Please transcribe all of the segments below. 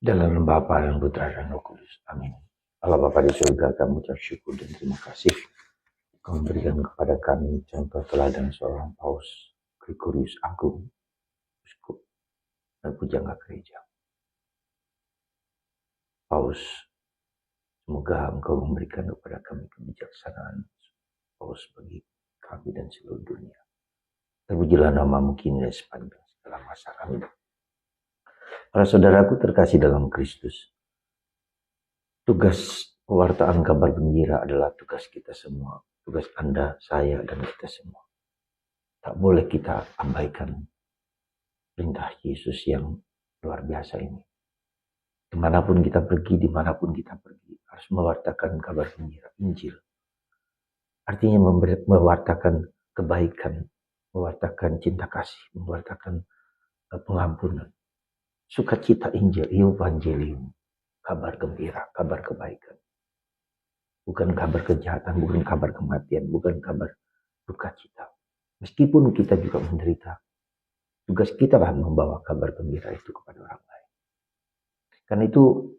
Dalam nama Bapa dan Putra dan Roh Kudus. Amin. Allah Bapa di surga, kami ucap syukur dan terima kasih. Kau memberikan kepada kami contoh teladan seorang Paus Gregorius Agung, uskup dan pujangga gereja. Paus, semoga Engkau memberikan kepada kami kebijaksanaan, Paus bagi kami dan seluruh dunia. Terpujilah namamu kini dan sepanjang segala masa. Amin. Para saudaraku terkasih dalam Kristus, tugas pewartaan kabar gembira adalah tugas kita semua. Tugas Anda, saya, dan kita semua. Tak boleh kita abaikan perintah Yesus yang luar biasa ini. Kemanapun kita pergi, dimanapun kita pergi, harus mewartakan kabar gembira, Injil. Artinya mewartakan kebaikan, mewartakan cinta kasih, mewartakan pengampunan. Sukacita Injil, Evangelium, kabar gembira, kabar kebaikan. Bukan kabar kejahatan, bukan kabar kematian, bukan kabar duka cita. Meskipun kita juga menderita, tugas kita lah membawa kabar gembira itu kepada orang lain. Karena itu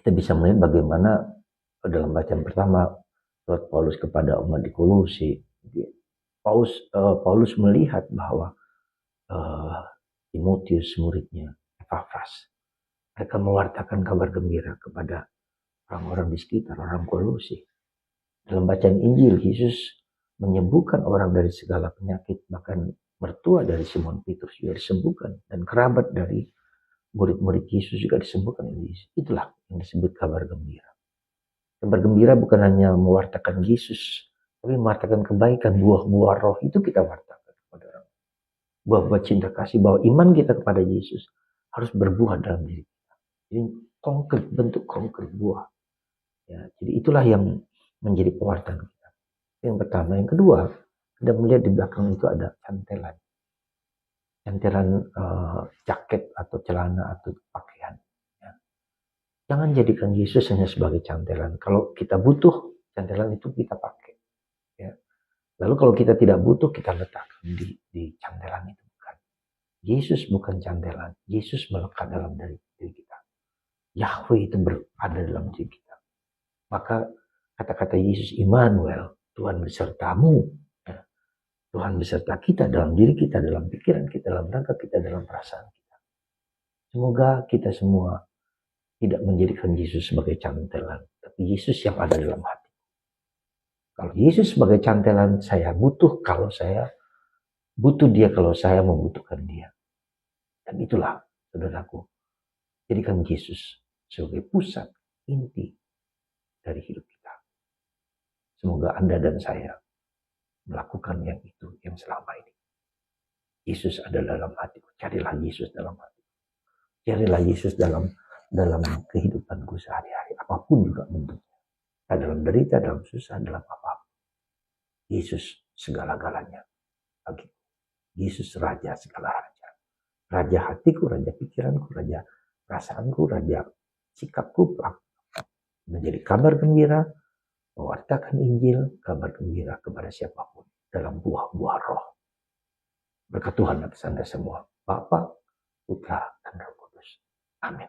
kita bisa melihat bagaimana dalam bacaan pertama surat Paulus kepada umat di Kolose, Paulus melihat bahwa Timotius muridnya, Epafras, mereka mewartakan kabar gembira kepada orang-orang di sekitar, orang Kolose. Dalam bacaan Injil, Yesus menyembuhkan orang dari segala penyakit, bahkan mertua dari Simon Petrus juga disembuhkan, dan kerabat dari murid-murid Yesus juga disembuhkan oleh Yesus. Itulah yang disebut kabar gembira. Kabar gembira bukan hanya mewartakan Yesus, tapi mewartakan kebaikan, buah-buah roh itu kita wartakan kepada orang. Buah-buah cinta kasih, bahwa iman kita kepada Yesus harus berbuah dalam diri kita. Jadi konkret, bentuk konkret buah. Ya, jadi itulah yang menjadi pewartaan kita. Yang pertama. Yang kedua, Anda melihat di belakang itu ada cantelan. Cantelan jaket atau celana atau pakaian. Ya. Jangan jadikan Yesus hanya sebagai cantelan. Kalau kita butuh cantelan itu kita pakai. Ya. Lalu kalau kita tidak butuh, kita letakkan di cantelan itu. Bukan. Yesus bukan cantelan. Yesus melekat dalam diri kita. Yahweh itu berada dalam diri kita. Maka kata-kata Yesus Immanuel, Tuhan besertamu. Ya. Tuhan beserta kita dalam diri kita, dalam pikiran kita, dalam rangka kita, dalam perasaan kita. Semoga kita semua tidak menjadikan Yesus sebagai cantelan, tapi Yesus yang ada dalam hati. Kalau Yesus sebagai cantelan, saya butuh kalau saya butuh dia, kalau saya membutuhkan dia. Dan itulah, saudaraku, jadikan Yesus sebagai pusat inti dari hidup kita. Semoga Anda dan saya melakukan yang itu, yang selama ini. Yesus ada dalam hatiku. Carilah Yesus dalam hatiku. Carilah Yesus dalam kehidupanku sehari-hari. Apapun juga bentuknya. Dalam derita, dalam susah, dalam apapun. Yesus segala-galanya bagiku. Yesus Raja segala raja. Raja hatiku, Raja pikiranku, Raja perasaanku, Raja sikapku. Menjadi kabar gembira, mewartakan Injil, kabar gembira kepada siapapun dalam buah-buah roh. Berkat Tuhan atas Anda semua, Bapa, Putra, dan Roh Kudus. Amin.